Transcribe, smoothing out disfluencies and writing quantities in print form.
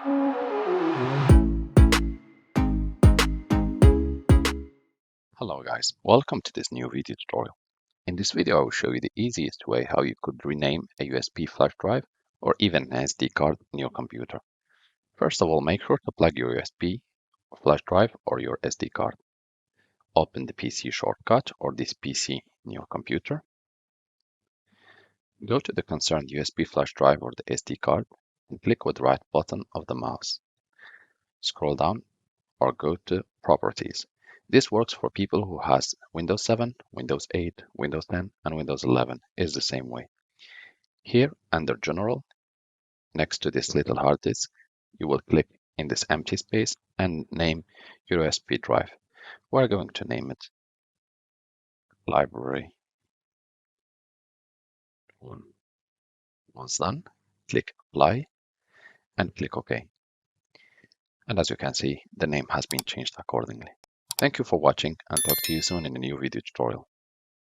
Hello guys, welcome to this new video tutorial. In this video I will show you the easiest way how you could rename a USB flash drive or even an SD card in your computer. First of all, make sure to plug your USB flash drive or your SD card. Open the PC shortcut or this PC in your computer. Go to the concerned USB flash drive or the SD card and click with the right button of the mouse. Scroll down or go to Properties. This works for people who has Windows 7, Windows 8, Windows 10, and Windows 11 is the same way. Here under General, next to this little hard disk, you will click in this empty space and name your USB drive. We're going to name it Library 1. Once done, click Apply and click OK. And as you can see, the name has been changed accordingly. Thank you for watching and talk to you soon in a new video tutorial.